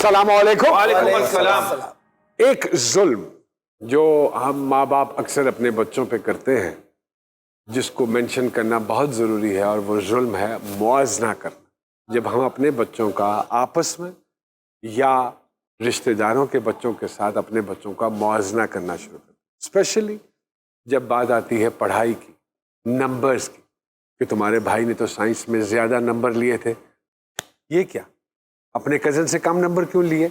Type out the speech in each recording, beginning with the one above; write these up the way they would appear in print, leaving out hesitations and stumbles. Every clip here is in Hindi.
अस्सलामुअलैकुम। वालेकुम अस्सलाम। एक जुल्म जो हम माँ बाप अक्सर अपने बच्चों पे करते हैं, जिसको मेंशन करना बहुत ज़रूरी है, और वो जुल्म है मुआवजा करना। जब हम अपने बच्चों का आपस में या रिश्तेदारों के बच्चों के साथ अपने बच्चों का मुआवजा करना शुरू करते हैं, स्पेशली जब बात आती है पढ़ाई की, नंबर्स की, कि तुम्हारे भाई ने तो साइंस में ज़्यादा नंबर लिए थे, ये क्या, अपने कज़न से कम नंबर क्यों लिए।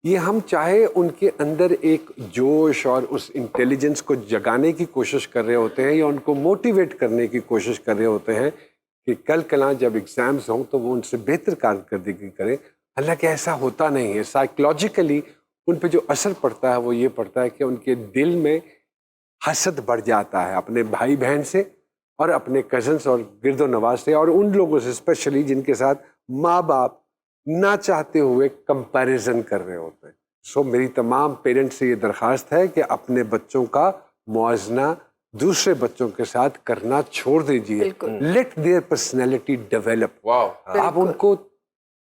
ये हम चाहे उनके अंदर एक जोश और उस इंटेलिजेंस को जगाने की कोशिश कर रहे होते हैं, या उनको मोटिवेट करने की कोशिश कर रहे होते हैं कि कल कला जब एग्ज़ाम्स हों तो वो उनसे बेहतर कारकर्दगी करें। हालांकि ऐसा होता नहीं है। साइकोलॉजिकली उन पे जो असर पड़ता है वो ये पड़ता है कि उनके दिल में हसद बढ़ जाता है अपने भाई बहन से और अपने कज़न्स और गिरदो नवाज से, और उन लोगों से स्पेशली जिनके साथ माँ बाप ना चाहते हुए कंपैरिजन कर रहे होते हैं। सो मेरी तमाम पेरेंट्स से ये दरख्वास्त है कि अपने बच्चों का मुआवजा दूसरे बच्चों के साथ करना छोड़ दीजिए। Let their personality develop. आप उनको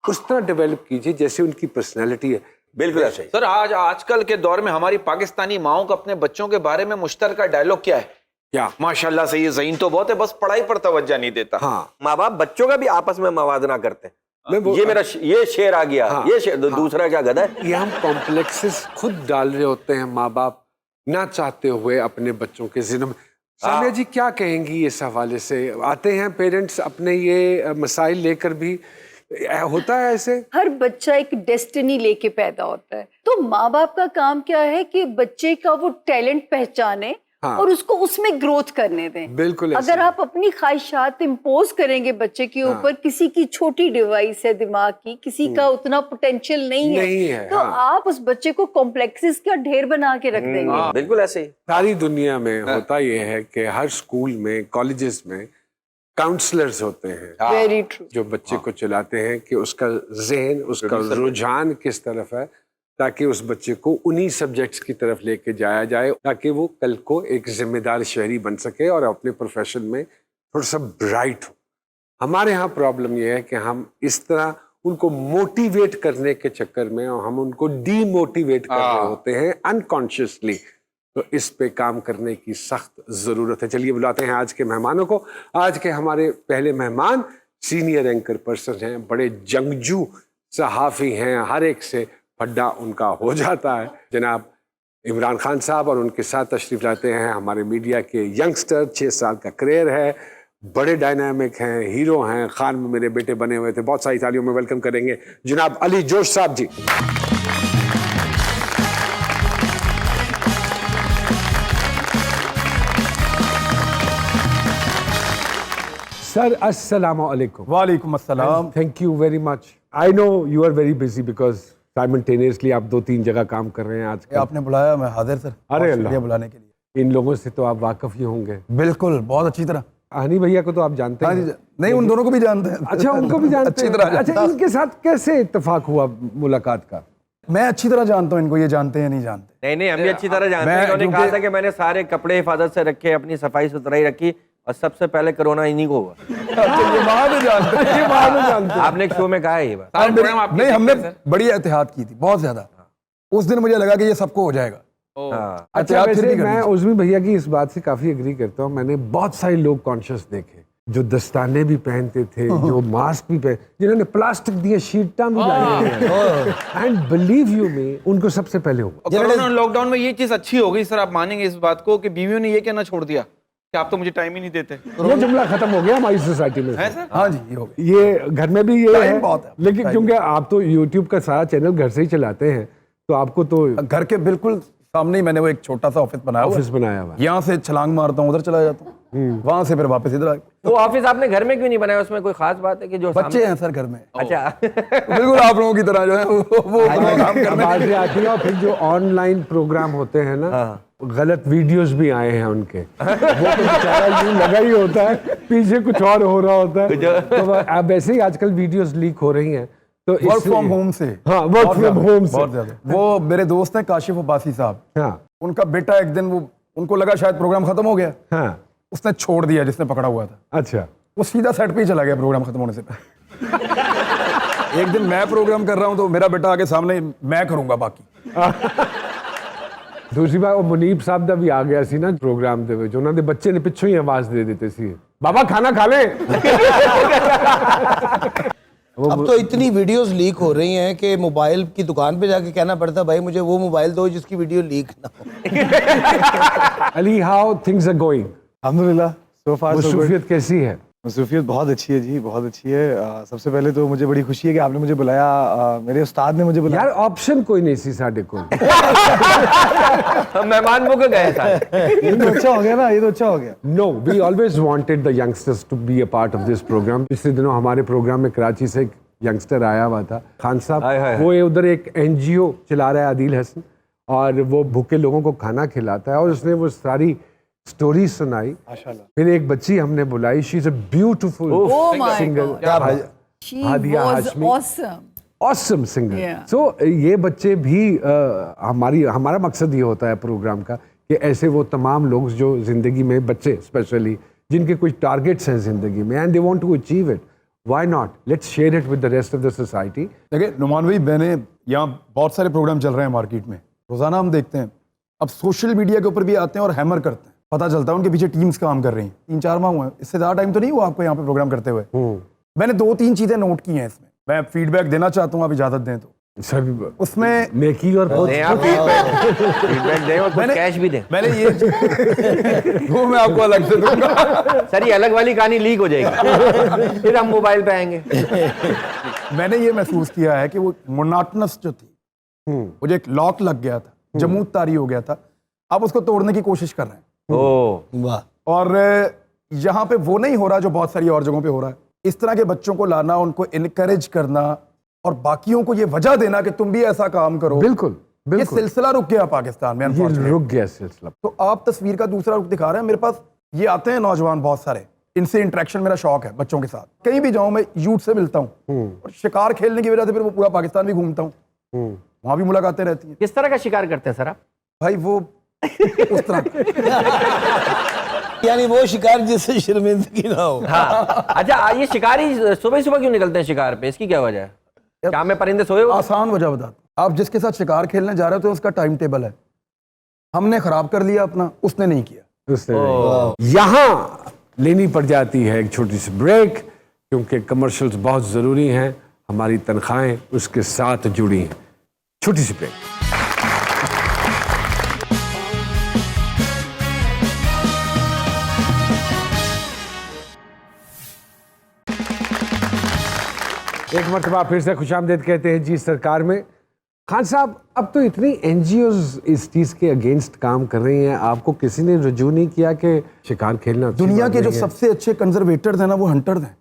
उस तरह डेवलप कीजिए जैसे उनकी पर्सनैलिटी है। बिल्कुल सही सर। आजकल के दौर में हमारी पाकिस्तानी माओं का अपने बच्चों के बारे में मुश्तरका डायलॉग क्या है? क्या? माशाल्लाह से ये ज़हीन तो बहुत है, बस पढ़ाई पर तवज्जो नहीं देता। हाँ, माँ बाप बच्चों का भी आपस में मवादना करते हैं। ये मेरा ये शेर आ गया, हाँ, ये शेर, दूसरा क्या गधा है। ये हम कॉम्प्लेक्सेस खुद डाल रहे होते हैं माँ बाप ना चाहते हुए अपने बच्चों के जिन्हों में। सानिया जी क्या कहेंगी इस हवाले से? आते हैं पेरेंट्स अपने ये मसाइल लेकर भी, होता है ऐसे? हर बच्चा एक डेस्टिनी लेके पैदा होता है, तो माँ बाप का काम क्या है कि बच्चे का वो टैलेंट पहचाने और उसको उसमें ग्रोथ करने दें। बिल्कुल। अगर आप अपनी ख्वाहिशात इम्पोज करेंगे बच्चे के ऊपर, किसी की छोटी डिवाइस है दिमाग की, किसी का उतना पोटेंशियल नहीं है, तो आप उस बच्चे को कॉम्प्लेक्सेस का ढेर बना के रख देंगे। बिल्कुल ऐसे ही सारी दुनिया में होता ये है कि हर स्कूल में, कॉलेजेस में काउंसलर्स होते हैं। Very true. जो बच्चे को चलाते हैं कि उसका ज़हन, उसका रुझान किस तरफ है, ताकि उस बच्चे को उन्हीं सब्जेक्ट्स की तरफ लेके जाया जाए, ताकि वो कल को एक जिम्मेदार शहरी बन सके और अपने प्रोफेशन में थोड़ा सा ब्राइट हो। हमारे यहाँ प्रॉब्लम ये है कि हम इस तरह उनको मोटिवेट करने के चक्कर में और हम उनको डीमोटिवेट कर रहे होते हैं अनकॉन्शियसली। तो इस पे काम करने की सख्त ज़रूरत है। चलिए बुलाते हैं आज के मेहमानों को। आज के हमारे पहले मेहमान सीनियर एंकर पर्सन हैं, बड़े जंगजू सहाफ़ी हैं, हर एक से फड्डा उनका हो जाता है। जनाब इमरान खान साहब, और उनके साथ तशरीफ़ लाते हैं हमारे मीडिया के यंगस्टर, 6 साल का करियर है, बड़े डायनामिक हैं, हीरो हैं, खान में मेरे बेटे बने हुए थे। बहुत सारी तालियों में वेलकम करेंगे जनाब अली जोश साहब जी। सर अस्सलामु अलैकुम। वालेकुम अस्सलाम। Thank you very much. I know you are very busy because simultaneously आप 2-3 जगह काम कर रहे हैं आज। आपने बुलाया, मैं हाजिर सर। अरे अल्लाह, बुलाने के लिए। इन लोगों से तो आप वाकिफ ही होंगे। बिल्कुल, बहुत अच्छी तरह। हनी भैया को तो आप जानते हैं? नहीं, उन दोनों को भी जानते हैं। अच्छा, उनको भी जानते अच्छी हैं। तरह। अच्छा, इनके साथ कैसे इत्तेफाक हुआ मुलाकात का? मैं अच्छी तरह जानता हूँ इनको, ये जानते हैं नहीं जानते? नहीं, हम भी अच्छी तरह जानते हैं। उन्होंने कहा था कि मैंने सारे कपड़े हिफाजत से रखे, अपनी सफाई सुथराई रखी, और सबसे पहले कोरोना इन्हीं को हुआ। आपने एक शो में कहा है ये बात? नहीं, हमने बड़ी एहतियात की थी, बहुत ज्यादा। उस दिन मुझे लगा कि ये सबको हो जाएगा। अच्छा, वैसे मैं उज़्मी भैया की इस बात से काफी एग्री करता हूँ। मैंने बहुत सारे लोग कॉन्शियस देखे जो दस्ताने भी पहनते थे, जो मास्क भी पहन, जिन्होंने प्लास्टिक दिए शीटा भी लाई, एंड बिलीव यू मी, उनको सबसे पहले हुआ। कोरोना लॉकडाउन में ये चीज अच्छी हो गई सर, आप मानेंगे इस बात को कि बीवियों ने ये कहना छोड़ दिया कि आप तो मुझे टाइम ही नहीं देते। ये जुमला खत्म हो गया हमारी सोसाइटी में। है सर? हाँ जी, ये हो गया। ये घर में भी ये है, बहुत है। लेकिन क्योंकि आप तो YouTube का सारा चैनल घर से ही चलाते हैं, तो आपको तो घर के बिल्कुल सामने ही मैंने वो एक छोटा सा ऑफिस बनाया हुआ है। ऑफिस बनाया हुआ है। यहाँ से छलांग मारता हूँ, उधर चला जाता हूँ, वहां से फिर वापस इधर आ। तो ऑफिस आपने घर में क्यों नहीं बनाया? उसमें कोई खास बात है कि जो बच्चे हैं सर घर में? अच्छा। बिल्कुल आप लोगों की तरह जो है वो काम करने आवाजें आती है। और फिर जो ऑनलाइन प्रोग्राम होते हैं ना, गलत वीडियोस भी आए हैं उनके, वो तो बेचारा यूं लगा ही होता है, पीछे कुछ और हो रहा होता है। तो अब ऐसे ही आजकल वीडियोस लीक हो रही हैं, तो वर्क फ्रॉम होम से। हाँ, वर्क फ्रॉम होम से बहुत ज्यादा। वो मेरे दोस्त हैं काशिफ अब्बासी साहब, हाँ, उनका बेटा एक दिन वो, उनको लगा शायद प्रोग्राम खत्म हो गया, हाँ, उसने छोड़ दिया जिसने पकड़ा हुआ था। अच्छा, वो सीधा सेट पे ही चला गया प्रोग्राम खत्म होने से। एक दिन मैं प्रोग्राम कर रहा हूँ तो मेरा बेटा आगे सामने, मैं करूंगा बाकी। दूसरी बात, वो मुनीब साहब दा भी आ गया सी ना प्रोग्राम दे विच, उन्हां दे बच्चे ने पिछों ही आवाज दे देते सी, बाबा खाना खा ले। अब तो इतनी वीडियोस लीक हो रही हैं कि मोबाइल की दुकान पे जाके कहना पड़ता है भाई मुझे वो मोबाइल दो जिसकी वीडियो लीक ना हो। Ali, how things are going? अल्हम्दुलिल्लाह, सो फार सो गुड। मसरूफियत कैसी है? मसरूफियत बहुत अच्छी है जी, बहुत अच्छी है। सबसे पहले तो मुझे बड़ी खुशी है कि आपने मुझे बुलाया, मेरे उस्ताद ने मुझे बुलाया। यार ऑप्शन कोई नहीं सी साडे को। मेहमान मुक गए सारे। ये तो अच्छा हो गया ना, ये तो अच्छा हो गया। No, we always wanted the youngsters to be a part of this program. पिछले दिनों हमारे प्रोग्राम में कराची से एक यंगस्टर आया हुआ था, खान साहब। हाय, हाय, वो उधर एक NGO चला रहा है, आदिल हसन, और वो भूखे लोगों को खाना खिलाता है, और उसने वो सारी स्टोरी सुनाई। माशाल्लाह। फिर एक बच्ची हमने बुलाई, she is a beautiful Oh my singer, God. She Hadiya was Hashmi, awesome. Awesome singer. Yeah. सो ये बच्चे भी हमारा मकसद ये होता है प्रोग्राम का कि ऐसे वो तमाम लोग जो जिंदगी में, बच्चे स्पेशली, जिनके कुछ टारगेट्स हैं जिंदगी में, and they want to achieve it, why not, let's share it with the rest of the society. देखिए नुमान भाई, मैंने यहाँ बहुत सारे प्रोग्राम चल रहे हैं मार्केट में, रोजाना हम देखते हैं। अब सोशल मीडिया के ऊपर भी आते हैं और हैमर करते हैं, पता चलता है उनके पीछे टीम्स काम कर रही हैं। 3-4 माह हुए हैं, इससे ज्यादा टाइम तो नहीं हुआ आपको यहाँ पे प्रोग्राम करते हुए। मैंने 2-3 चीजें नोट की हैं इसमें, मैं फीडबैक देना चाहता हूँ, आप इजाजत दें तो। सभी उसमें नेकी और बहुत फीडबैक दें और कुछ कैश भी दें। मैंने ये वो मैं आपको अलग से दूंगा। सर, ये अलग वाली कहानी लीक हो जाएगी, फिर हम मोबाइल पे आएंगे। मैंने ये महसूस किया है कि वो मोनाटनस जो थी, वो जो एक लॉक लग गया था, जमूत तारी हो गया था, आप उसको तोड़ने की कोशिश कर रहे हैं। वाह। और यहाँ पे वो नहीं हो रहा जो बहुत सारी और जगहों पे हो रहा है। इस तरह के बच्चों को लाना, उनको इनकरेज करना और बाकियों को ये वजह देना कि तुम भी ऐसा काम करो। बिल्कुल ये बिल्कुल, सिलसिला रुक गया पाकिस्तान में, ये unfortunately। रुक गया सिलसिला। तो आप तस्वीर का दूसरा रुख दिखा रहे हैं। मेरे पास ये आते हैं नौजवान बहुत सारे, इनसे इंटरेक्शन मेरा शौक है बच्चों के साथ। कहीं भी जाऊं मैं यूथ से मिलता हूँ, और शिकार खेलने की वजह से फिर वो पूरा पाकिस्तान भी घूमता हूँ, वहां भी मुलाकातें रहती हैं। किस तरह का शिकार करते हैं सर आप? भाई वो उस तरह यानी वो शिकार जिससे शर्मिंदगी ना हो। हाँ। अच्छा, ये शिकारी सुबह सुबह क्यों निकलते हैं शिकार पे? इसकी क्या वजह है? क्या में परिंदे सोए हुए? आसान वजह बताता हूं। आप जिसके साथ शिकार खेलने जा रहे हो तो उसका टाइम टेबल है, हमने खराब कर लिया अपना, उसने नहीं किया। उसने यहाँ लेनी पड़ जाती है एक छोटी सी ब्रेक, क्योंकि कमर्शियल्स बहुत ज़रूरी हैं, हमारी तनख्वाहें उसके साथ जुड़ी हैं। छोटी सी ब्रेक। एक मरतबा फिर से खुशामदीद कहते हैं जी सरकार में। खान साहब, अब तो इतनी एनजीओज इस चीज के अगेंस्ट काम कर रही हैं, आपको किसी ने रुजू नहीं किया कि शिकार खेलना अच्छी दुनिया बात के जो नहीं है? सबसे अच्छे कंजर्वेटर्स हैं ना, वो हंटर्स हैं।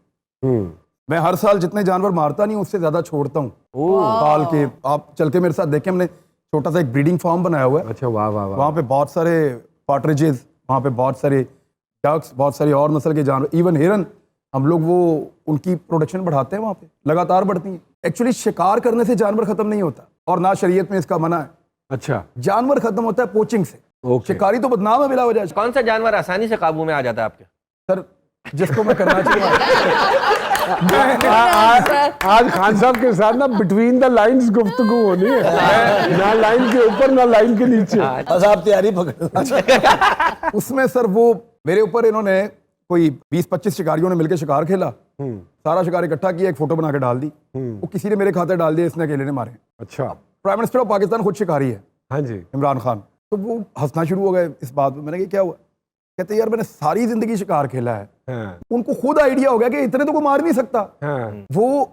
मैं हर साल जितने जानवर मारता नहीं, उससे ज्यादा छोड़ता हूँ पाल के। आप चल के मेरे साथ देखें, हमने छोटा सा एक ब्रीडिंग फार्म बनाया हुआ है। अच्छा, वाह वाह वाह। वहाँ पे बहुत सारे पार्ट्रिजेस, वहाँ पे बहुत सारे डक्स, बहुत सारी और नस्ल के जानवर, इवन हिरन, हम लोग वो उनकी प्रोडक्शन बढ़ाते हैं, वहाँ पे लगातार बढ़ती है। एक्चुअली शिकार करने से जानवर खत्म नहीं होता, और ना शरीयत में इसका मना है। अच्छा, जानवर खत्म होता है पोचिंग से। ओके। शिकारी तो बदनाम है बिला वजह। कौन सा जानवर आसानी से काबू में आ जाता है आपके? सर, जिसको मैं करना चाहिए। आज खान साहब के साथ ना बिटवीन द लाइंस गुफ्तगू होनी है, ना लाइन के ऊपर ना लाइन के नीचे। बस आप तैयारी पकड़। उसमें सर वो मेरे ऊपर इन्होंने कोई 20-25 शिकारियों ने मिलकर शिकार खेला, सारा शिकार इकट्ठा किया, एक फोटो बना के डाल दी। वो किसी ने मेरे खाते डाल दिया, इसने अकेले ने मारे। अच्छा, प्राइम मिनिस्टर ऑफ पाकिस्तान खुद शिकारी है, हाँ जी। इमरान खान। तो वो हंसना शुरू हो गए इस बात में। मैंने कहा क्या हुआ? कहते यार मैंने सारी जिंदगी शिकार खेला है। हाँ, उनको खुद आइडिया हो गया कि इतने तो कोई मार नहीं सकता। हाँ, वो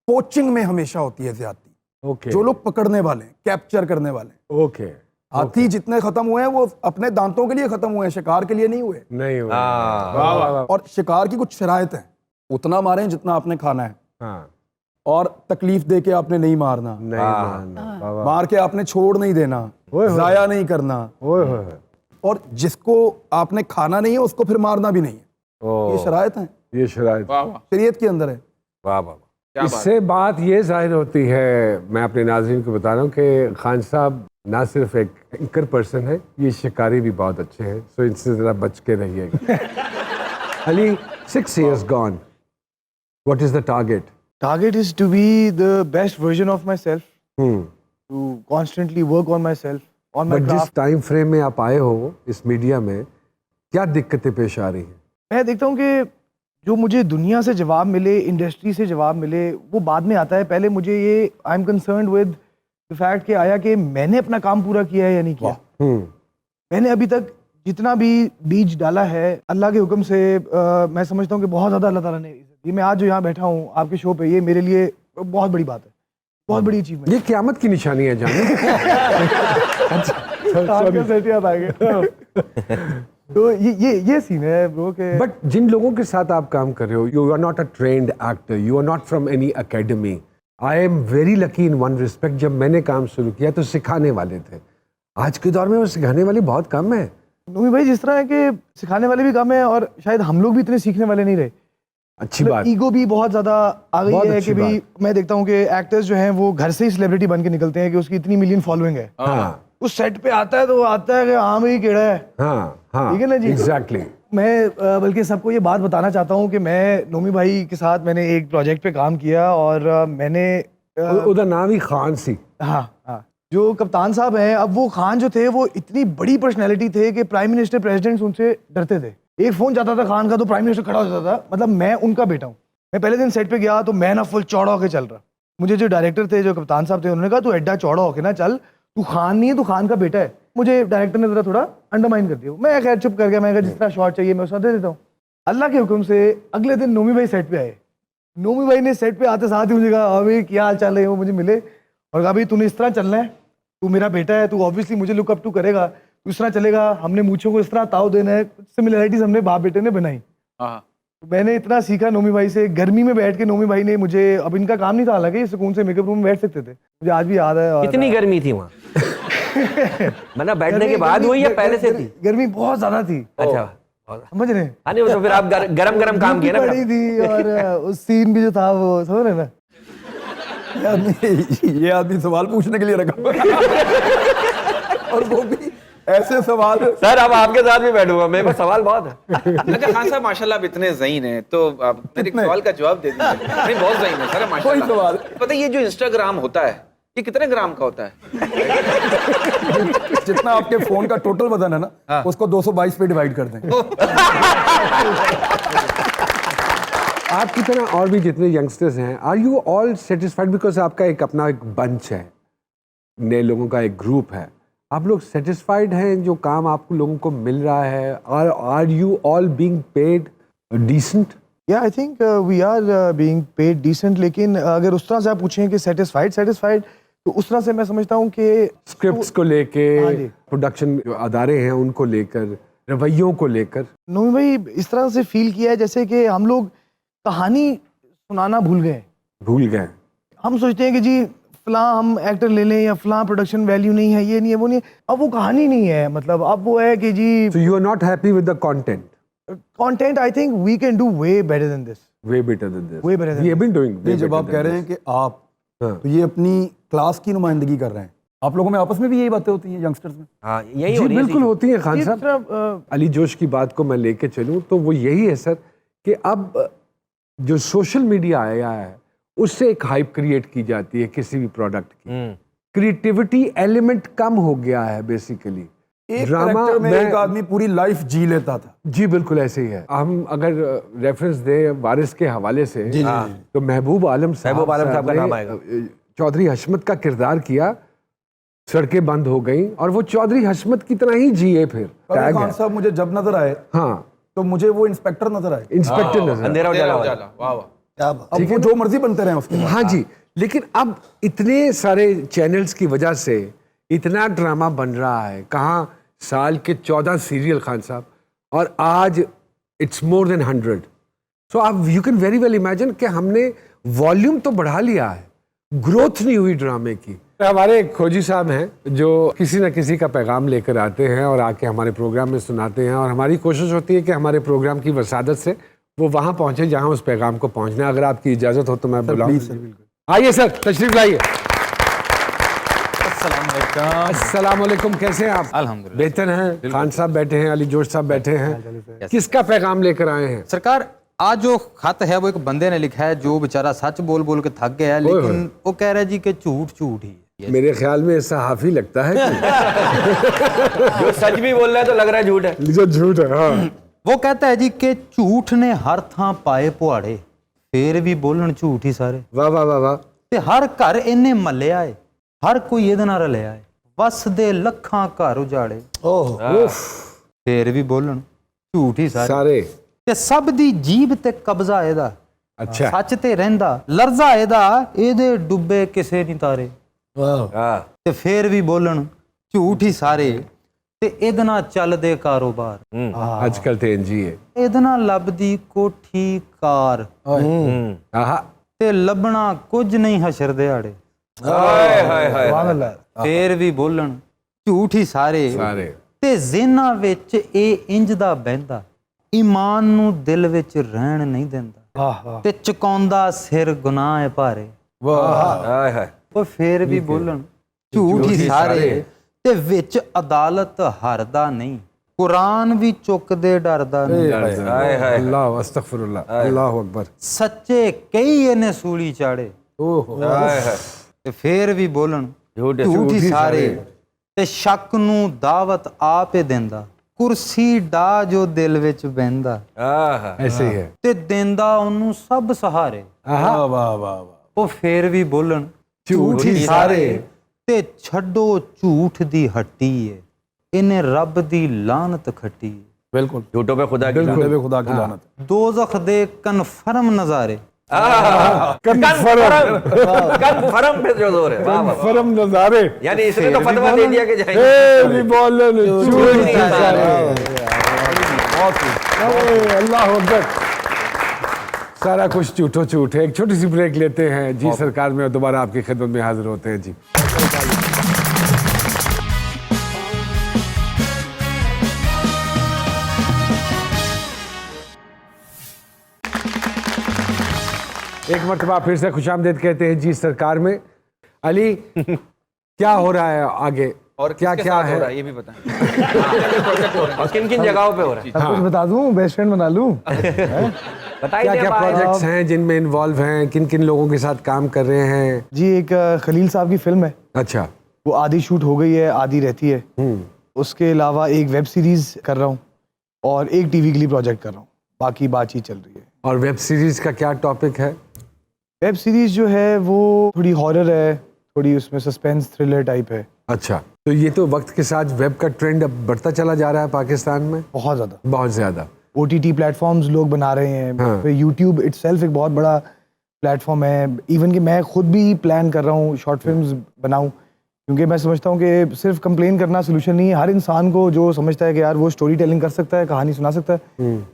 कोचिंग में हमेशा होती है ज्यादती। ओके जो लोग पकड़ने वाले, कैप्चर करने वाले, ओके, हाथी जितने खत्म हुए हैं वो अपने दांतों के लिए खत्म हुए हैं, शिकार के लिए नहीं हुए। नहीं हुआ। हाँ। वाह वाह वाह। और शिकार की कुछ शराइत हैं, उतना मारें जितना आपने खाना है, हाँ, और तकलीफ दे के आपने नहीं मारना, नहीं मानना। वाह वाह। मार के आपने छोड़ नहीं देना, ओए होए। जाया नहीं करना, ओए होए होए। और जिसको आपने खाना नहीं है उसको फिर मारना भी नहीं है। ओह, ये शराइत हैं, ये शराइत। वाह वाह, शरीयत के अंदर है। वाह वाह। इससे बात ये जाहिर होती है, मैं अपने नाज़रीन को बता रहा हूँ कि खान साहब ना सिर्फ एक एंकर पर्सन है, ये शिकारी भी बहुत अच्छे हैं। सो इनसे ज़रा बच के रहिएगा। Ali, 6 years gone. What is the target? Target is to be the best version of myself, hmm to constantly work on myself, on my but जिस craft. टाइम फ्रेम में आप आए हो इस मीडिया में क्या दिक्कतें पेश आ रही हैं? मैं देखता हूँ कि जो मुझे दुनिया से जवाब मिले, इंडस्ट्री से जवाब मिले, वो बाद में आता है. पहले मुझे ये I am concerned with the fact कि आया कि मैंने अपना काम पूरा किया है या नहीं किया. मैंने अभी तक जितना भी बीज डाला है अल्लाह के हुक्म से मैं समझता हूँ कि बहुत ज़्यादा अल्लाह ताला ने ये मैं आज जो यहाँ बैठा हूँ आपके शो पे, ये मेरे लिए बहुत बड़ी बात है, बहुत बड़ी अचीवमेंट. ये क़यामत की निशानी है जाने. तो ये सीन है ब्रो के. बट जिन लोगों के साथ आप काम कर रहे हो, you are not a trained actor, you are not from any academy. I am very lucky in one respect, जब मैंने काम शुरू किया तो सिखाने वाले थे. आज के दौर में वो सिखाने वाले बहुत कम है. नूमी भाई जिस तरह है कि सिखाने वाले भी कम है और शायद हम लोग भी इतने सीखने वाले नहीं रहे. अच्छी बात. ईगो भी बहुत ज्यादा आ गई बहुत है अच्छी कि भी मैं देखता हूँ कि एक्टर्स जो हैं वो घर से ही सेलिब्रिटी बन के निकलते हैं कि उसकी इतनी मिलियन फॉलोइंग है. हाँ उस सेट पे आता है तो वो आता है कि हाँ भाई केड़ा है. हाँ हाँ, ठीक है ना जी. एग्जैक्टली. मैं बल्कि सबको ये बात बताना चाहता हूँ कि मैं नोमी भाई के साथ मैंने एक प्रोजेक्ट पे काम किया और मैंने उधर नाम ही खान सी. हाँ जो कप्तान साहब हैं, अब वो खान जो थे वो इतनी बड़ी पर्सनैलिटी थे कि प्राइम मिनिस्टर प्रेसिडेंट्स उनसे डरते थे. एक फोन जाता था खान का तो प्राइम मिनिस्टर खड़ा हो जाता था. मतलब मैं उनका बेटा हूँ. मैं पहले दिन सेट पे गया तो मैं ना फुल चौड़ा होके चल रहा. मुझे जो डायरेक्टर थे, जो कप्तान साहब थे, उन्होंने कहा तू एड्डा चौड़ा होके ना चल, तू खान नहीं है, तू खान का बेटा है. मुझे डायरेक्टर ने थोड़ा अंडरमाइन कर दिया. मैं खैर चुप कर गया. मैं जिस तरह शॉट चाहिए मैं उसका दे देता हूँ. अल्लाह के हुक्म से अगले दिन नोमी भाई सेट पे आए. नोमी भाई ने सेट पे आते साथ ही मुझे कहा अभी क्या हाल चाल है, वो मुझे मिले और कहा भाई तूने इस तरह चलना है, तू मेरा बेटा है, तू ऑब्वियसली मुझे लुक अप टू करेगा, तू इस तरह चलेगा, हमने मूंछों को इस तरह ताव देना है. कुछ सिमिलैरिटीज हमने बाप बेटे ने बनाई. तो मैंने इतना सीखा नोमी भाई से. गर्मी में बैठ के नोमी भाई ने मुझे, अब इनका काम नहीं था हालांकि, सुकून से मेकअप रूम में बैठ सकते थे. मुझे आज भी याद है. और कितनी गर्मी थी वहाँ? मतलब बैठने के बाद हुई या पहले से थी? गर्मी बहुत ज्यादा थी. अच्छा समझ रहे हैं. हाँ नहीं, तो फिर आप गरम गरम काम किए ना बड़ी थी और उस सीन भी जो था वो समझ रहे हैं ना. ये आदमी सवाल पूछने के लिए रखा और वो भी ऐसे सवाल. सर अब आपके साथ भी बैठूंगा, मेरे पास सवाल बहुत है. अच्छा खान साहब माशाल्लाह आप इतने ज़हीन हैं तो आप मेरे सवाल का जवाब दे दीजिए. नहीं बहुत ज़हीन है सर माशाल्लाह. कोई सवाल. पता है ये जो इंस्टाग्राम होता है ये कितने ग्राम का होता है? जितना आपके फोन का टोटल वजन है ना, उसको 222 पे डिवाइड कर दें. आपकी तरह और भी जितने यंगस्टर्स हैं, are you all satisfied? Because आपका एक अपना एक बंच है, नए लोगों का एक ग्रुप है. आप लोग सेटिस्फाइड हैं जो काम आपको लोगों को मिल रहा है? Are you all being paid decent? या I think we are being paid decent. लेकिन अगर उस तरह से आप पूछें कि सेटिस्फाइड तो उस तरह से मैं समझता हूँ कि स्क्रिप्ट्स को लेके, हाँ जी. प्रोडक्शन अदारे हैं उनको लेकर, रवैयों को लेकर. नोमी भाई इस तरह से फील किया है जैसे कि हम लोग कहानी सुनाना भूल गए. हम सोचते हैं कि जी फलां हम एक्टर ले लें या फलां प्रोडक्शन वैल्यू नहीं है, ये नहीं है, वो नहीं है. अब वो कहानी नहीं है. मतलब अब वो है कि जी So you are not happy with the content? Content I think we can do way better than this. Way better than this. Way better than We have been doing way ये जब better आप than कह रहे this. हैं कि आप, हाँ. तो ये अपनी क्लास की नुमाइंदगी कर रहे हैं. आप लोगों में आपस में भी यही बातें होती हैं यंगस्टर्स में? हाँ यही जी हो रही है. बिल्कुल होती है खान ये साहब. तरह अली जोश की बात को मैं लेके चलूं तो वो यही है सर कि अब जो सोशल मीडिया आया है उससे एक हाइप क्रिएट की जाती है किसी भी प्रोडक्ट की. क्रिएटिविटी एलिमेंट कम हो गया है बेसिकली. एक कैरेक्टर में एक आदमी पूरी लाइफ जी लेता था. जी बिल्कुल ऐसे ही है. हम अगर रेफरेंस दें वारिस के हवाले से तो महबूब आलम साहब का ने नाम आएगा. चौधरी हशमत का किरदार किया, सड़कें बंद हो गई और वो चौधरी हशमत की तरह ही जिए. फिर टैग खान है. साहब मुझे जब नजर आए हाँ तो मुझे वो इंस्पेक्टर नजर आए. इंस्पेक्टर नजर. अंधेरा उजाला वाला. वाह वाह. क्या बात. अब वो जो मर्जी बनते रहे उसके बाद. हाँ जी. लेकिन अब इतने सारे चैनल्स की वजह से इतना ड्रामा बन रहा है. कहाँ साल के 14 सीरियल खान साहब और आज इट्स मोर देन 100. सो अब you can very well imagine कि हमने वॉल्यूम तो बढ़ा लिया है, ग्रोथ नहीं हुई ड्रामे की. हमारे खोजी साहब हैं जो किसी न किसी का पैगाम लेकर आते हैं और आके हमारे प्रोग्राम में सुनाते हैं और हमारी कोशिश होती है कि हमारे प्रोग्राम की वसादत से वो वहाँ पहुँचे जहाँ उस पैगाम को पहुँचना है. अगर आपकी इजाज़त हो तो मैं बुलाऊँ. आइए सर तशरीफ लाइए. अस्सलाम वालेकुम. कैसे हैं आप? अल्हम्दुलिल्लाह बेहतर हैं. खान साहब बैठे हैं, अली जोश साहब बैठे हैं. किसका पैगाम लेकर आए हैं? सरकार आज जो खत है वो एक बंदे ने लिखा है जो बेचारा सच बोल बोल के थक गया है, लेकिन वो कह रहा है जी कि झूठ झूठ ही है। मेरे ख्याल में ऐसा हाफी लगता है जो सच भी बोल रहा है तो लग रहा है झूठ है। जो झूठ है। हाँ। वो कहता है जी कि झूठ ने हर थां पाए पुहाड़े, फिर भी बोलन झूठ ही सारे। वाह वाह वाह वाह। ते हर घर इन्ने मल्लिया है, हर कोई ਇਹਦੇ ਨਾਲ ਰਲਿਆ ਹੈ, ਵਸਦੇ ਲੱਖਾਂ ਘਰ ਉਜਾੜੇ, ਫੇਰ ਵੀ ਬੋਲਣ ਝੂਠ ਹੀ ਸਾਰੇ। सारे। ਤੇ ਸਭ ਦੀ ਜੀਭ ਤੇ ਕਬਜ਼ਾ ਇਹਦਾ, अच्छा। ਸੱਚ ਤੇ ਰਹਿੰਦਾ ਲਰਜ਼ਾ ਇਹਦਾ, ਇਹਦੇ ਡੁੱਬੇ ਕਿਸੇ ਨਹੀਂ ਤਾਰੇ। हाँ। ਤੇ ਫੇਰ ਵੀ ਬੋਲਣ ਝੂਠ ਹੀ ਸਾਰੇ, ਤੇ ਇਹਦੇ ਨਾਲ ਚੱਲਦੇ ਕਾਰੋਬਾਰ, आजकल तो एनजी है। ਇਹਦੇ ਨਾਲ ਲੱਭਦੀ ਕੋਠੀ ਕਾਰ, आहा। ਤੇ ਲੱਭਣਾ ਕੁਝ ਨਹੀਂ ਹਸ਼ਰ ਦਿਹਾੜੇ। हाय हाय हाय। सुभान अल्लाह। ਫੇਰ ਵੀ ਬੋਲਣ ਝੂਠ ਹੀ ਸਾਰੇ। सारे। ਤੇ ਜ਼ਿਹਨਾਂ ਵਿੱਚ ਇਹ ਇੰਜ ਦਾ ਬਹਿੰਦਾ, ਈਮਾਨ ਨੂੰ ਦਿਲ ਵਿੱਚ ਰਹਿਣ ਨਹੀਂ ਦਿੰਦਾ, वाह वाह। ਤੇ ਚੁਕਾਉਂਦਾ ਸਿਰ ਗੁਨਾਹ ਹੈ ਭਾਰੇ। हाय हाय। ਉਹ ਫੇਰ ਵੀ ਬੋਲਣ ਝੂਠ ਹੀ ਸਾਰੇ, ਤੇ ਵਿੱਚ ਅਦਾਲਤ ਹਰਦਾ ਨਹੀਂ, ਕੁਰਾਨ ਵੀ ਚੁੱਕਦੇ ਡਰਦਾ ਨਹੀਂ। हाय हाय। अल्लाह अस्तगफिरुल्लाह अल्लाह अकबर। ਸੱਚੇ ਕਈ ਇਹਨੇ ਸੂਲੀ ਚਾੜੇ, हाय हाय। ਤੇ ਫੇਰ ਵੀ ਬੋਲਣ झूठ है। ਝੂਠ ਹੀ ਸਾਰੇ, ਤੇ ਸ਼ੱਕ ਨੂੰ ਦਾਵਤ ਆਪੇ ਦਿੰਦਾ, ਕੁਰਸੀ ਡਾ ਜੋ ਦਿਲ ਵਿੱਚ ਬਹਿੰਦਾ, आहा। ऐसे ही है। ਤੇ ਦਿੰਦਾ ਉਹਨੂੰ ਸਭ ਸਹਾਰੇ। वाह वाह वाह। ਉਹ ਫੇਰ ਵੀ ਬੋਲਣ ਝੂਠ ਹੀ ਸਾਰੇ। ਤੇ ਛੱਡੋ ਝੂਠ ਦੀ ਹੱਟੀ ਏ, ਇਹਨੇ ਰੱਬ ਦੀ ਲਾਨਤ ਖੱਟੀ ਏ। बिल्कुल झूठों पे खुदा की खुदा पे खुदा की लानत। ਦੋਜ਼ਖ ਦੇ ਕਨਫਰਮ ਨਜ਼ਾਰੇ, कन्फर्म पे जो जोर है। वाह वाह। फरम नजारे। यानी इसने तो फतवा दे दिया कि जाएंगे। अल्लाह अकबर। सारा कुछ झूठो झूठ है। एक छोटी सी ब्रेक लेते हैं जी सरकार में, और दोबारा आपकी खिदमत में हाजिर होते हैं जी। एक मरतबा फिर से खुशामदीद कहते हैं जी सरकार में। अली क्या हो रहा है आगे, और क्या किसके क्या साथ हो रहा है? ये भी बताएं। और किन किन जगहों पे हो रहा है? सब कुछ बता दूं, बेस्ट फ्रेंड बना लूं। बताइए क्या क्या भाई। प्रोजेक्ट्स हैं जिनमें इन्वॉल्व हैं, किन किन लोगों के साथ काम कर रहे हैं? जी एक खलील साहब की फिल्म है, अच्छा। वो आधी शूट हो गई है, आधी रहती है। उसके अलावा एक वेब सीरीज कर रहा हूँ और एक टीवी के लिए प्रोजेक्ट कर रहा हूँ, बाकी बातचीत चल रही है। और वेब सीरीज का क्या टॉपिक है? वेब सीरीज जो है वो थोड़ी हॉरर है, थोड़ी उसमें सस्पेंस थ्रिलर टाइप है। अच्छा, तो ये तो वक्त के साथ वेब का ट्रेंड अब बढ़ता चला जा रहा है पाकिस्तान में, बहुत ज़्यादा बहुत ज्यादा। OTT प्लेटफॉर्म्स लोग बना रहे हैं। हाँ। फिर यूट्यूब इटसेल्फ एक बहुत बड़ा प्लेटफॉर्म है। इवन कि मैं खुद भी प्लान कर रहा हूँ शॉर्ट फिल्म्स बनाऊँ, क्योंकि मैं समझता हूँ कि सिर्फ कंप्लेन करना सोल्यूशन नहीं है। हर इंसान को जो समझता है कि यार वो स्टोरी टेलिंग कर सकता है, कहानी सुना सकता है,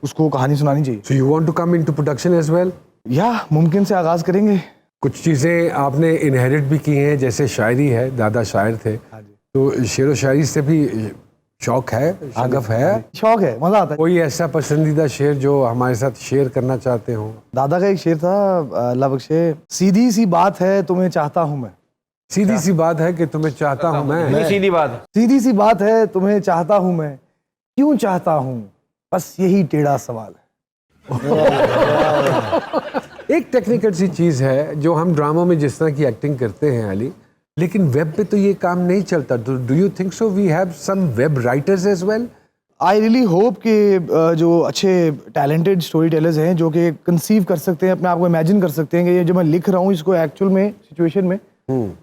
उसको कहानी सुनानी चाहिए। So you want to come into production as well? या मुमकिन से आगाज़ करेंगे। कुछ चीज़ें आपने इनहेरिट भी की हैं, जैसे शायरी है, दादा शायर थे, तो शेर व शायरी से भी शौक है, शगफ है? शौक है, मज़ा आता है। कोई ऐसा पसंदीदा शेर जो हमारे साथ शेयर करना चाहते हो? दादा का एक शेर था, अल्लाह बख्शे, सीधी सी बात है तुम्हें चाहता हूँ मैं। सीधी सी बात है कि तुम्हें चाहता हूँ मैं। नहीं, सीधी बात है। सीधी सी बात है तुम्हें चाहता हूँ मैं, क्यों चाहता हूँ बस यही टेढ़ा सवाल है। एक टेक्निकल सी चीज़ है जो हम ड्रामों में जिस तरह की एक्टिंग करते हैं अली, लेकिन वेब पे तो ये काम नहीं चलता। Do you think so we have some web writers as well? I really hope कि जो अच्छे टैलेंटेड स्टोरी टेलर्स हैं जो कि कंसीव कर सकते हैं, अपने आप को इमेजिन कर सकते हैं कि ये जो मैं लिख रहा हूँ इसको एक्चुअल में सिचुएशन में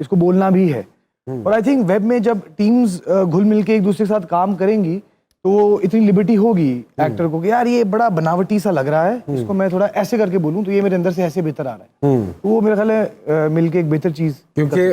इसको बोलना भी है। और आई थिंक वेब में जब टीम्स घुल मिल के एक दूसरे के साथ काम करेंगी तो इतनी लिबर्टी होगी एक्टर को कि यार ये बड़ा बनावटी सा लग रहा है, इसको मैं थोड़ा ऐसे करके बोलूं तो ये मेरे अंदर से ऐसे बेहतर आ रहा है। तो वो मेरा ख्याल है मिलके एक बेहतर चीज़। क्योंकि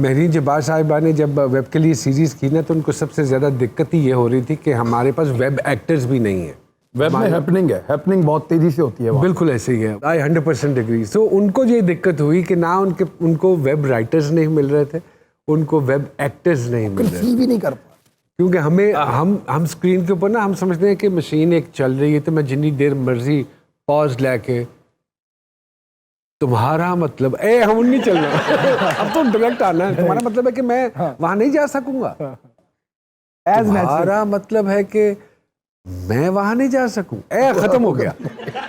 महरीन जब्बार साहिबा ने जब वेब के लिए सीरीज की ना, तो उनको सबसे ज़्यादा दिक्कत ही ये हो रही थी कि हमारे पास वेब एक्टर्स भी नहीं है। वेब में हैपनिंग है, हैपनिंग बहुत तेजी से होती है वहाँ। बिल्कुल ऐसे ही है। आई 100% एग्री। सो उनको ये दिक्कत हुई कि ना उनको वेब राइटर्स नहीं मिल रहे थे, उनको वेब एक्टर्स नहीं मिल रहे थे, भी नहीं कर पा, क्योंकि हमें हम स्क्रीन के ऊपर ना हम समझते हैं कि मशीन एक चल रही है तो मैं जितनी देर मर्जी पॉज लेके, तुम्हारा मतलब हम नहीं चलना अब तो डायरेक्ट आना है। तुम्हारा मतलब है कि मैं वहां नहीं जा सकूंगा, तुम्हारा मतलब है कि मैं वहां नहीं जा सकूं, खत्म हो गया।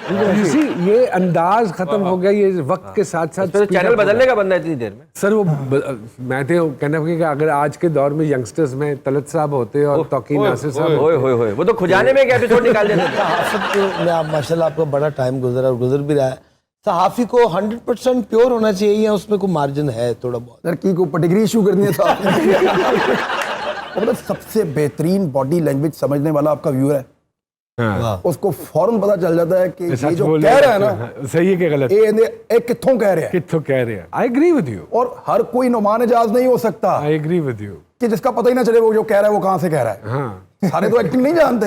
You see, ये अंदाज खत्म हो गया, ये वक्त के साथ साथ तो चैनल बदलने का बंदा है इतनी देर में। सर वो मैं तो कहना कि अगर आज के दौर में यंगस्टर्स में तलत साहब होते और तौकीर नासिर साहब ओए होए होए, वो तो खुजाने में एक एपिसोड निकाल देते थे। सहाफत में माशाल्लाह आपका बड़ा टाइम गुजरा और गुजर भी रहा है। सहाफी को 100% प्योर होना चाहिए या उसमें कोई मार्जिन है थोड़ा बहुत? लड़की को पटिगरी इशू करनी है साहब। मतलब सबसे बेहतरीन बॉडी लैंग्वेज समझने वाला आपका व्यूअर है, उसको फौरन पता चल जाता है कि ये जो कह रहा है ना सही है कि गलत, ये कित्थों कह रहे हैं। कित्थों कह रहे हैं। I agree with you. और हर कोई नुमान एजाज नहीं हो सकता आई एग्री विद यू कि जिसका पता ही ना चले वो जो कह रहा है वो कहां से कह रहा है। हाँ सारे तो एक्टिंग नहीं जानते।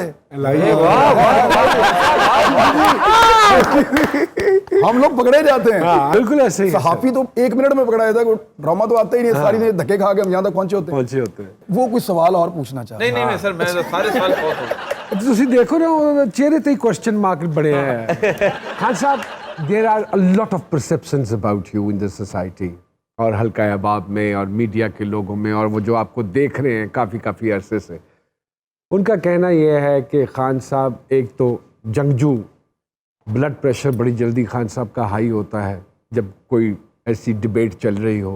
हम लोग पकड़े जाते हैं। हाँ, बिल्कुल ऐसे ही। सहाफी तो 1 मिनट में पकड़ा जाता है, ड्रामा तो आता ही नहीं। सारी ने धक्के खा के हम यहाँ तक पहुंचे होते हैं। वो कुछ सवाल और पूछना चाहते हैं। नहीं सर, मैं तो सारे सवाल ਤੁਸੀਂ ਦੇਖੋ ਨਾ ਉਹ ਚਿਹਰੇ ਤੇ ਕੁਐਸਚਨ ਮਾਰਕ ਬੜੇ ਹੈ। ਖਾਨ साहब, there are a lot of perceptions about you in the society और हल्का अहबाब में और मीडिया के लोगों में, और वो जो आपको देख रहे हैं काफ़ी अरसे से, उनका कहना यह है कि खान साहब एक तो जंगजू, ब्लड प्रेशर बड़ी जल्दी खान साहब का हाई होता है जब कोई ऐसी डिबेट चल रही हो,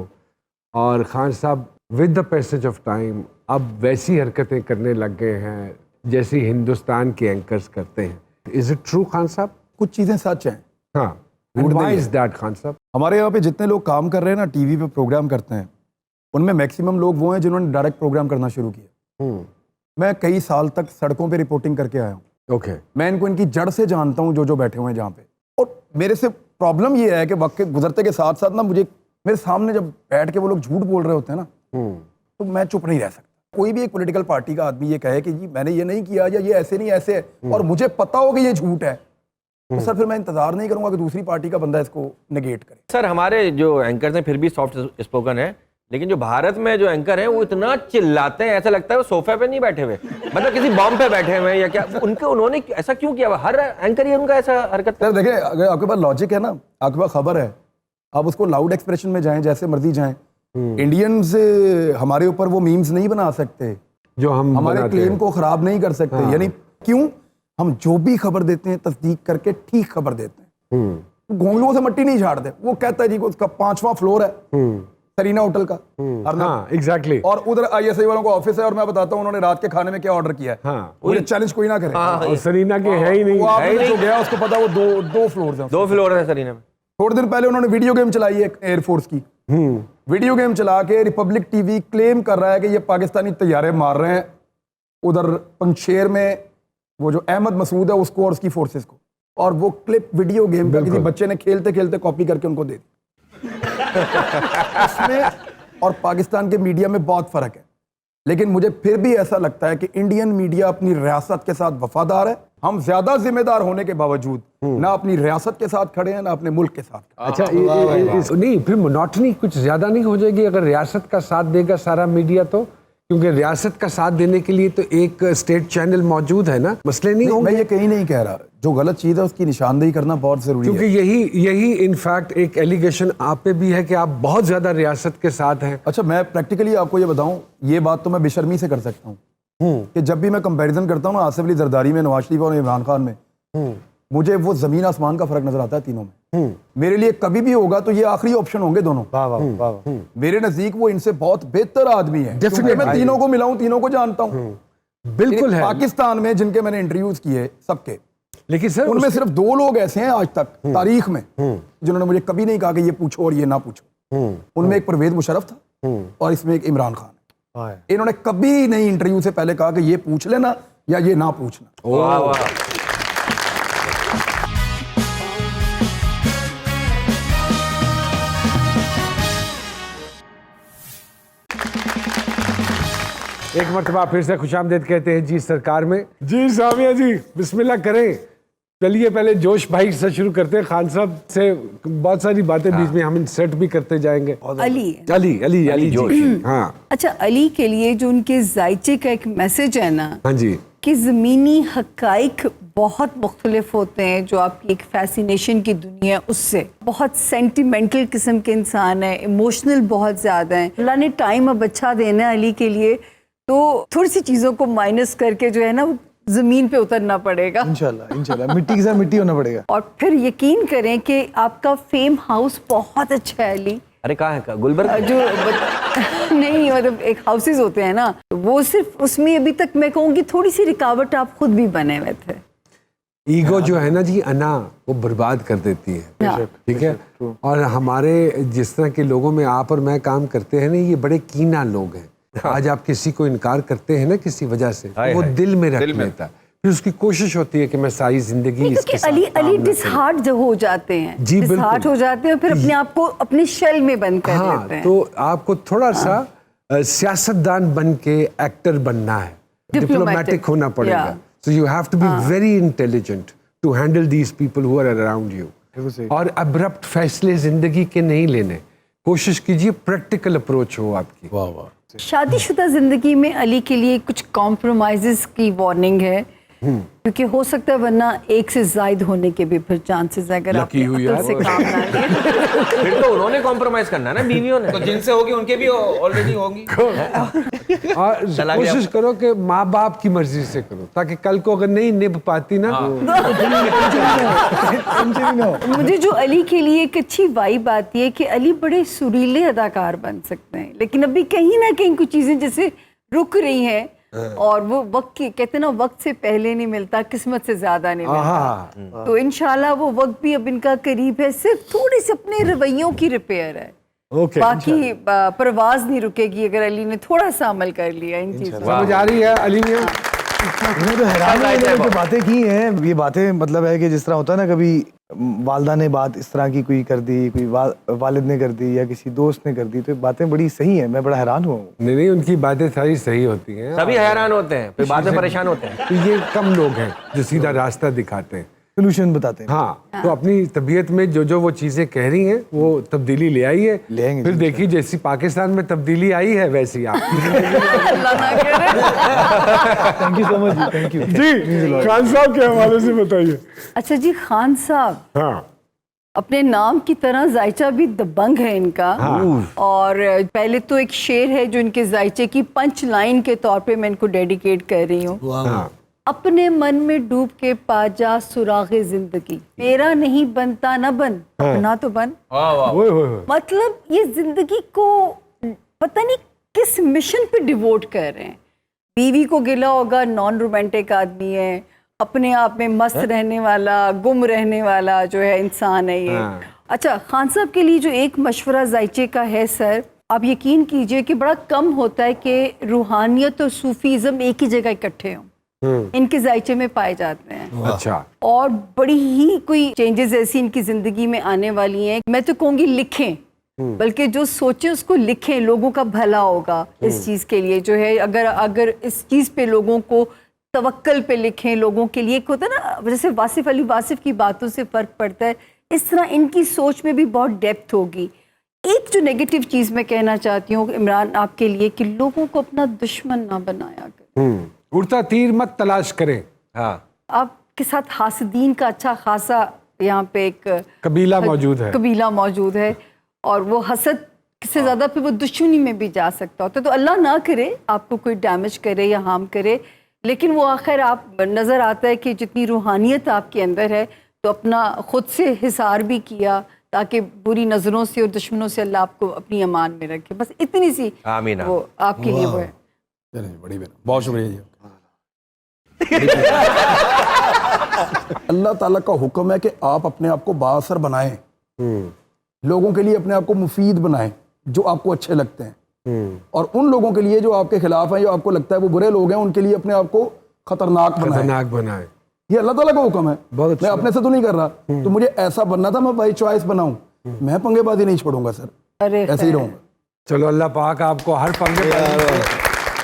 और खान साहब with the passage of time अब वैसी हरकतें करने लग गए हैं जैसी हिंदुस्तान के एंकर्स करते हैं। इज इट ट्रू खान साहब? कुछ चीजें सच हैं। हाँ, व्हाई इज दैट खान साहब? हमारे यहाँ पे जितने लोग काम कर रहे हैं ना, टीवी पे प्रोग्राम करते हैं, उनमें मैक्सिमम लोग वो हैं जिन्होंने डायरेक्ट प्रोग्राम करना शुरू किया। मैं कई साल तक सड़कों पे रिपोर्टिंग करके आया हूँ। ओके। मैं इनको इनकी जड़ से जानता हूँ, जो बैठे हुए हैं जहाँ पे। और मेरे से प्रॉब्लम ये है कि वक्त के गुजरते के साथ साथ ना, मुझे मेरे सामने जब बैठ के वो लोग झूठ बोल रहे होते हैं ना, तो मैं चुप नहीं रह सकता। कोई भी एक पॉलिटिकल पार्टी का आदमी ये कहे कि जी मैंने ये नहीं किया या ये ऐसे नहीं ऐसे है, और मुझे पता हो कि ये झूठ है, तो सर फिर मैं इंतजार नहीं करूंगा कि दूसरी पार्टी का बंदा इसको नेगेट करे। सर हमारे जो एंकर्स हैं फिर भी सॉफ्ट स्पोकन है, लेकिन जो भारत में जो एंकर हैं वो इतना चिल्लाते हैं, ऐसा लगता है वो सोफे पे नहीं बैठे हुए, मतलब किसी बॉम्ब पे बैठे हुए हैं या क्या। उन्होंने ऐसा क्यों किया? हर एंकर ही उनका ऐसा हरकत। सर देखिए, अगर आपके पास लॉजिक है ना, आपके पास खबर है, आप उसको लाउड एक्सप्रेशन में जाएं, जैसे मर्जी जाएं। इंडियंस हमारे ऊपर वो मीम्स नहीं बना सकते जो हम हमारे क्लेम को खराब नहीं कर सकते। यानी क्यों? हम जो भी खबर देते हैं तस्दीक करके ठीक खबर देते हैं। घोंगलुओं से मट्टी नहीं झाड़ते। वो कहता है जी उसका 5वां फ्लोर है सरीना होटल का, हाँ, एग्जैक्टली, और उधर ISI वालों का ऑफिस है, और मैं बताता हूँ उन्होंने रात के खाने में क्या ऑर्डर किया है। हाँ, मुझे चैलेंज कोई ना करे। और सरीना के है ही नहीं। वो आपने जो गया उसको पता, वो दो फ्लोर है। 2 फ्लोर है सरीना में। थोड़े दिन पहले उन्होंने वीडियो गेम चलाई है एयरफोर्स की। वीडियो गेम चला के रिपब्लिक टीवी क्लेम कर रहा है कि ये पाकिस्तानी तैयारे मार रहे हैं उधर पंजशेर में, वो जो अहमद मसूद है उसको और उसकी फोर्सेस को, और वो क्लिप वीडियो गेम का किसी बच्चे ने खेलते खेलते कॉपी करके उनको दे दी। इसमें और पाकिस्तान के मीडिया में बहुत फर्क है। लेकिन मुझे फिर भी ऐसा लगता है कि इंडियन मीडिया अपनी रियासत के साथ वफादार है। हम ज्यादा जिम्मेदार होने के बावजूद ना अपनी रियासत के साथ खड़े हैं ना अपने मुल्क के साथ। अच्छा, नहीं फिर मोनोटनी कुछ ज्यादा नहीं हो जाएगी अगर रियासत का साथ देगा सारा मीडिया? तो क्योंकि रियासत का साथ देने के लिए तो एक स्टेट चैनल मौजूद है ना, मसले नहीं होंगे। मैं ये कहीं नहीं कह रहा, जो गलत चीज है उसकी निशानदेही करना बहुत जरूरी है। क्योंकि यही इनफैक्ट एक एलिगेशन आप पे भी है कि आप बहुत ज्यादा रियासत के साथ हैं। अच्छा, मैं प्रैक्टिकली आपको ये बताऊं, ये बात तो मैं बेशर्मी से कर सकता हूँ कि जब भी मैं कंपैरिजन करता हूँ ना आसिफ अली जरदारी में, नवाज शरीफ और इमरान खान में, मुझे वो जमीन आसमान का फर्क नजर आता है तीनों में। मेरे लिए कभी भी होगा तो ये आखिरी ऑप्शन होंगे दोनों। मेरे नजदीक वो इनसे बहुत बेहतर आदमी है। मैं तीनों को मिला हूं, तीनों को जानता हूं। बिल्कुल है। पाकिस्तान में जिनके मैंने इंटरव्यूज किए सबके, लेकिन सर उनमें सिर्फ 2 लोग ऐसे हैं आज तक तारीख में जिन्होंने मुझे कभी नहीं कहा कि ये पूछो और ये ना पूछो। उनमें एक परवेज मुशर्रफ था और इसमें एक इमरान खान है। इन्होंने कभी नहीं इंटरव्यू से पहले कहा कि ये पूछ लेना या ये ना पूछना। वाह वाह। एक मरतबा फिर से खुशामदीद कहते हैं जी सरकार में। जी सामिया जी, बिस्मिल्लाह करें। चलिए पहले जोश भाई से शुरू करते हैं। खान साहब से बहुत सारी बातें बीच में हम सेट भी करते जाएंगे। अली जोश। हाँ, अच्छा, अली के लिए जो उनके जायचे का एक मैसेज है ना, हाँ जी, कि ज़मीनी हकाइक बहुत मुख्तलिफ होते हैं, जो आपकी एक फैसिनेशन की दुनिया है उससे। बहुत सेंटिमेंटल किस्म के इंसान है, इमोशनल बहुत ज़्यादा है। अल्लाह ने टाइम अब अच्छा देना है अली के लिए, तो थोड़ी सी चीज़ों को माइनस करके जो है ना जमीन पे उतरना पड़ेगा। इंशाल्लाह इंशाल्लाह मिट्टी के साथ मिट्टी होना पड़ेगा। और फिर यकीन करें कि आपका फेम हाउस बहुत अच्छा है अली। अरे कहाँ है गुलबर्ग? जो नहीं मतलब एक हाउसेज होते हैं ना, वो सिर्फ उसमें अभी तक मैं कहूँगी थोड़ी सी रुकावट आप खुद भी बने हुए थे। ईगो जो है ना जी, अना, वो बर्बाद कर देती है। हाँ। ठीक है। और हमारे जिस तरह के लोगों में आप और मैं काम करते हैं ना, ये बड़े कीना लोग हैं। आज आप किसी को इनकार करते हैं ना किसी वजह से, वो दिल में रख लेता है, फिर उसकी कोशिश होती है कि मैं सारी जिंदगी इसके साथ अली काम अली ना डिसहार्ट हो जाते हैं, जी, बिल्कुल। डिसहार्ट हो जाते हैं, फिर अपने आप को अपने शेल में बंद कर हाँ, देते हैं। तो आपको थोड़ा सा सियासतदान बन के एक्टर बनना है, डिप्लोमेटिक होना पड़ेगा। Yeah. So you have to be very intelligent to handle these people who are around you. और अब्रप्ट फैसले जिंदगी के नहीं लेने, कोशिश कीजिए प्रैक्टिकल अप्रोच हो आपकी। वाह वाह। शादीशुदा जिंदगी में अली के लिए कुछ कॉम्प्रोमाइजेस की वार्निंग है, क्योंकि हो सकता है वरना एक से जायद होने के भी फिर चांसेस है, अगर Lucky हुई अकल से यार। काम ना लें। फिर तो उन्होंने कॉम्प्रोमाइज करना है ना, बीवियों ने। तो जिनसे होगी उनके भी ऑलरेडी होंगी। और चला गया। कोशिश करो कि माँ बाप की मर्जी से करो, ताकि कल को अगर नहीं निभ पाती ना, मुझे जो अली के लिए एक अच्छी वाइब आती है कि अली बड़े सुरीले अदाकार बन सकते हैं, लेकिन अभी कहीं ना कहीं कुछ चीजें जैसे रुक रही हैं, और वो वक्त की कहते हैं ना, वक्त से पहले नहीं मिलता, किस्मत से ज्यादा नहीं मिलता। तो इंशाल्लाह वो वक्त भी अब इनका करीब है, सिर्फ थोड़ी सी अपने रवैयों की रिपेयर है। ओके, बाकी परवाज नहीं रुकेगी अगर अली ने थोड़ा सा अमल कर लिया इन चीजों। समझ आ रही है अली मियां? मैंने तो हैरान हुआ इन्होंने जो बातें की हैं, ये बातें मतलब है कि जिस तरह होता है ना, कभी वालदा ने बात इस तरह की कोई कर दी, कोई वालिद ने कर दी या किसी दोस्त ने कर दी, तो ये बातें बड़ी सही हैं। मैं बड़ा हैरान हुआ हूँ। नहीं, उनकी बातें सारी सही होती हैं। सभी हैरान होते हैं, फिर बाद में परेशान होते हैं। तो ये कम लोग हैं जो सीधा रास्ता दिखाते हैं। सोल्यूशन बताते हैं। हाँ, तो अपनी तबीयत में जो वो चीजें कह रही हैं वो तब्दीली ले आई है। ले आएंगे फिर जी, देखिए जैसी पाकिस्तान में तब्दीली आई है वैसी आप। अल्लाह ना करे। Thank you so much, thank you ji, Khan साहब के हवाले से बताइए। अच्छा जी, खान साहब हाँ, अपने नाम की तरह जायचा भी दबंग है इनका। और पहले तो एक शेर है जो इनके जायचे की पंच लाइन के तौर पे मैं इनको डेडिकेट कर रही हूँ। हाँ, अपने मन में डूब के पा जा सुरागे जिंदगी, तेरा नहीं बनता न बन, अपना तो बन। ओए होए होए। मतलब ये जिंदगी को पता नहीं किस मिशन पे डिवोट कर रहे हैं। बीवी को गिला होगा, नॉन रोमांटिक आदमी है, अपने आप में मस्त रहने वाला, गुम रहने वाला जो है इंसान है ये। अच्छा, खान साहब के लिए जो एक मशवरा जायचे का है सर, आप यकीन कीजिए कि बड़ा कम होता है कि रूहानियत और सूफीज़म एक ही जगह इकट्ठे हों। इनके जायचे में पाए जाते हैं। अच्छा, और बड़ी ही कोई चेंजेस ऐसी इनकी जिंदगी में आने वाली हैं। मैं तो कहूँगी लिखें, बल्कि जो सोचे उसको लिखें, लोगों का भला होगा इस चीज़ के लिए जो है। अगर इस चीज़ पे लोगों को तवक्कल पे लिखें, लोगों के लिए एक होता है ना, जैसे वासिफ अली वासिफ की बातों से फ़र्क पड़ता है, इस तरह इनकी सोच में भी बहुत डेप्थ होगी। एक जो नेगेटिव चीज़ मैं कहना चाहती हूँ इमरान आपके लिए, कि लोगों को अपना दुश्मन ना बनाया करें। उड़ता तीर मत तलाश करें। हाँ, आपके साथ हासदीन का अच्छा खासा यहाँ पे एक कबीला मौजूद है। कबीला मौजूद है, और वो हसद से ज़्यादा फिर वो दुश्मनी में भी जा सकता होता है। तो अल्लाह ना करे आपको कोई डैमेज करे या हार्म करे, लेकिन वो आखिर आप नज़र आता है कि जितनी रूहानियत आपके अंदर है, तो अपना खुद से हिसार भी किया ताकि बुरी नज़रों से और दुश्मनों से अल्लाह आपको अपनी अमान में रखे। बस इतनी सी आमीन। वो आपके लिए वो है। चलिए, बड़ी बहन, बहुत शुक्रिया जी। अल्लाह ताला का हुक्म है कि आप अपने आप को बाअसर बनाएं, लोगों के लिए अपने आप को मुफीद बनाएं, जो आपको अच्छे लगते हैं, और उन लोगों के लिए जो आपके खिलाफ हैं, जो आपको लगता है वो बुरे लोग हैं, उनके लिए अपने आप को खतरनाक बनाएं। ये अल्लाह ताला का हुक्म है। बहुत अच्छा। मैं अपने से तो नहीं कर रहा, तो मुझे ऐसा बनना था, मैं बाई चॉइस बनाऊं। मैं पंगेबाजी नहीं छोड़ूंगा सर, अरे ऐसे ही रहूंगा। चलो, अल्लाह पाक आपको हर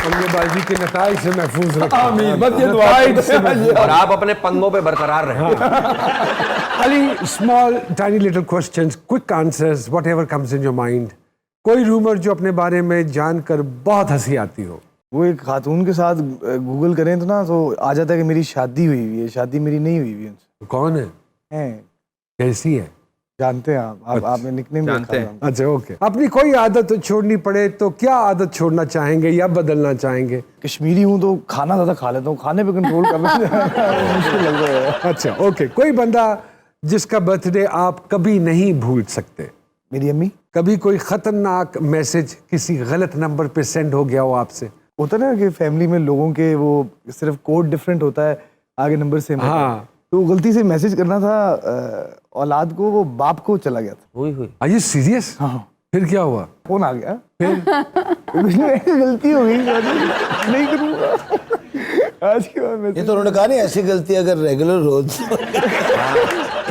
पंगेबाजी के नताइज से महफूज रखे। आमीन। बस ये दुआ है। और आप अपने पंगों पे बरकरार रहें। Ali, small, tiny little questions, quick answers, whatever comes in your mind. कोई रूमर जो अपने बारे में जानकर बहुत हंसी आती हो? वो एक खातून के साथ गूगल करें तो ना, तो आ जाता है कि मेरी शादी हुई हुई है। शादी मेरी नहीं हुई हुई उनसे। कौन है? हैं, कैसी है? जानते हैं आप आपने निकनेम जानते रखा हैं। है। अच्छा ओके। अपनी कोई आदत छोड़नी पड़े तो क्या आदत छोड़ना चाहेंगे या बदलना चाहेंगे? कश्मीरी हूँ तो खाना ज्यादा खा लेता हूँ, खाने पे कंट्रोल करना मुश्किल लग रहा है। अच्छा ओके। कोई बंदा जिसका बर्थडे आप कभी नहीं भूल सकते? मेरी अम्मी। कभी कोई खतरनाक मैसेज किसी गलत नंबर पे सेंड हो गया हो आपसे? होता है ना कि फैमिली में लोगों के वो सिर्फ कोड डिफरेंट होता है, आगे नंबर सेम होता है। हाँ। तो गलती से मैसेज करना था औलाद को, वो बाप को चला गया था। हुई हुई। Are you serious? हाँ। फिर क्या हुआ? फोन आ गया, कुछ नहीं, गलती हो गई, नहीं करूँगा आज के बाद। ये तो उन्होंने कहा नहीं, ऐसी गलती अगर रेगुलर हो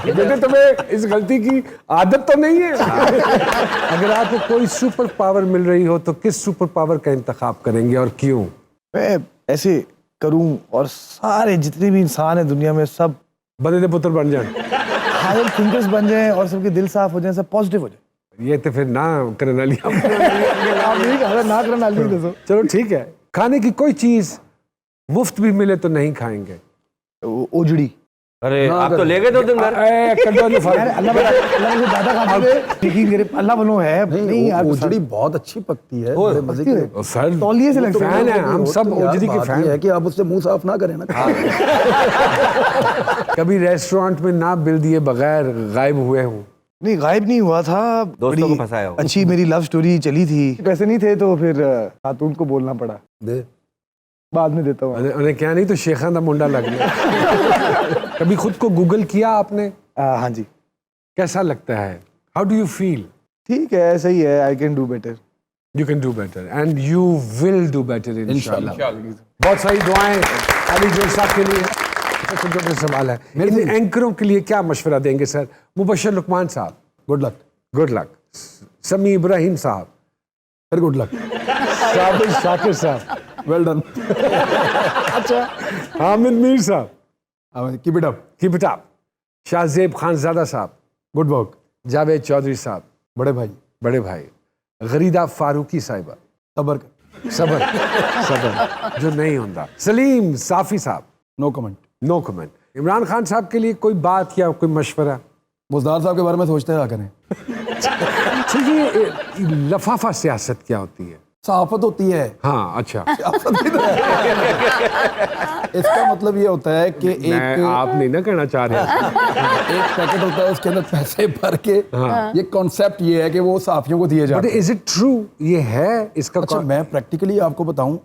तो बेटे तुम्हें इस गलती की आदत तो नहीं है? अगर आपको कोई सुपर पावर मिल रही हो तो किस सुपर पावर का इंतखाब करेंगे और क्यों? मैं ऐसे करूं और सारे जितने भी इंसान है दुनिया में सब बड़े पुत्र बन जाए। हायर थिंकर्स बन जाएं और सबके दिल साफ हो जाएं, सब पॉजिटिव हो जाए। ये तो फिर ना करना लिया। आप नहीं कहा ना करना नहीं दो। चलो ठीक है। खाने की कोई चीज मुफ्त भी मिले तो नहीं खाएंगे? ओजड़ी। अरे आप तो ले गए 2 दिन घर। अल्लाह मुझे ज्यादा खाते थे, लेकिन मेरे अल्लाह बनो है नहीं यार। ओजड़ी बहुत अच्छी पकती है, बड़े मजे की है। सर तौलिए से लगता फैन है, हम सब तो यार ओजरी के बात फैन ये है कि आप उससे मुंह साफ ना करें ना। कभी रेस्टोरेंट में ना बिल दिए बगैर गायब हुए हूँ? नहीं, गायब नहीं हुआ था। दोस्तों बड़ी को फंसाया हो। अच्छी मेरी लव स्टोरी चली थी, पैसे नहीं थे तो फिर खातून को बोलना पड़ा। दे बाद में देता हूँ। उन्हें क्या नहीं तो शेखा का मुंडा लग गया। कभी खुद को गूगल किया आपने? हाँ जी। कैसा लगता है? How do you feel? ठीक है, सही है, I can do better. You can do better and you will do better इंशाल्लाह। बहुत सारी दुआएं अली जोर साहब के लिए। छोटे सवाल है, मेरे एंकरों के लिए क्या मशवरा देंगे सर? मुबशर लुकमान साहब, गुड लक। Good luck. समी इब्राहिम साहब, very good luck. Sabir Shakir साहब, वेल डन। अच्छा, हामिद मीर साहब, keep it up. Keep it up. Shahzeb Khanzada साहब, गुड वर्क। जावेद चौधरी साहब, बड़े भाई बड़े भाई। गरीदा फारूकी साहिबा, सबर कर। सबर सबर जो नहीं होता। सलीम साफी साहब, no comment. No comment. Imran Khan साहब के लिए कोई बात या कोई मशवरा? मुजदार साहब के बारे में सोचते रहा करें। ये लफाफा सियासत क्या होती है? सहाफत होती है। हाँ अच्छा। इसका मतलब ये होता है कि मैं आप नहीं ना कहना चाह रहे। एक पैकेट होता है, उसके अंदर पैसे भर के ये कॉन्सेप्ट ये है कि वो सहाफियों को दिए बट जाते हैं। Is it true? ये है इसका? अच्छा, मैं प्रैक्टिकली आपको बताऊं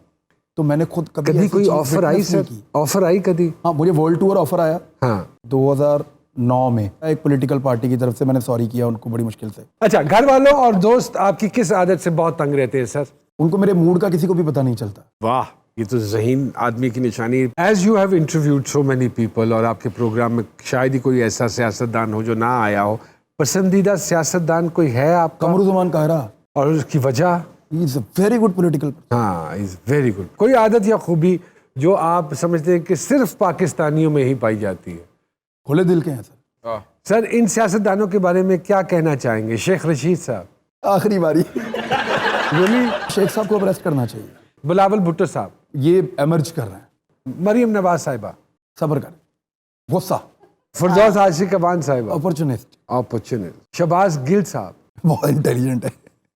तो मैंने खुद कभी ऐसी कोई चीज़ ऑफर आई witness नहीं सर? की। ऑफर आई कभी? हाँ, मुझे वर्ल्ड टूर ऑफर आया हाँ। 2009 में। एक पॉलिटिकल पार्टी की तरफ से मैंने सॉरी किया उनको बड़ी मुश्किल से। अच्छा, घर वालों और दोस्त आपकी किस आदत से बहुत तंग रहते हैं सर? उनको मेरे मूड का किसी को भी पता नहीं चलता। वाह, ये तो ज़हीन आदमी की निशानी है। As you have interviewed so many people और आपके प्रोग्राम में शायद ही कोई ऐसा सियासतदान हो जो ना आया हो, पसंदीदा सियासतदान कोई है आपका? कमरुज़्ज़मान काहरा। और उसकी वजह? He is a very good political. हाँ, इज वेरी गुड। कोई आदत या खूबी जो आप समझते हैं कि सिर्फ पाकिस्तानियों में ही पाई जाती है? खुले दिल के हैं सर। सर, इन सियासतदानों के बारे में क्या कहना चाहेंगे? शेख रशीद साहब, आखिरी बारी। really? शेख साहब को अरेस्ट करना चाहिए। बिलावल भुट्टो साहब, ये एमर्ज कर रहे हैं। मरियम नवाज साहिबा, सब्र करें। गुस्सा। फरदौस आशिक अबान साहिबा, अपॉर्चुनिस्ट। अपॉर्चुनिस्ट। शहबाज गिल साहब, बहुत इंटेलिजेंट है।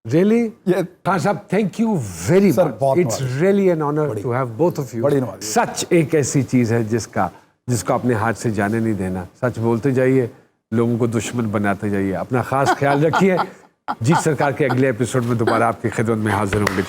really? ये खान साहब, thank you very Sir, much. बहुत It's really an honor to have both of you. बड़ी नवाज़ी। सच एक ऐसी चीज है जिसको अपने हाथ से जाने नहीं देना। सच बोलते जाइए, लोगों को दुश्मन बनाते जाइए। अपना खास ख्याल रखिए। जीत सरकार के अगले एपिसोड में दोबारा आपकी खिदमत में हाजिर होंगे।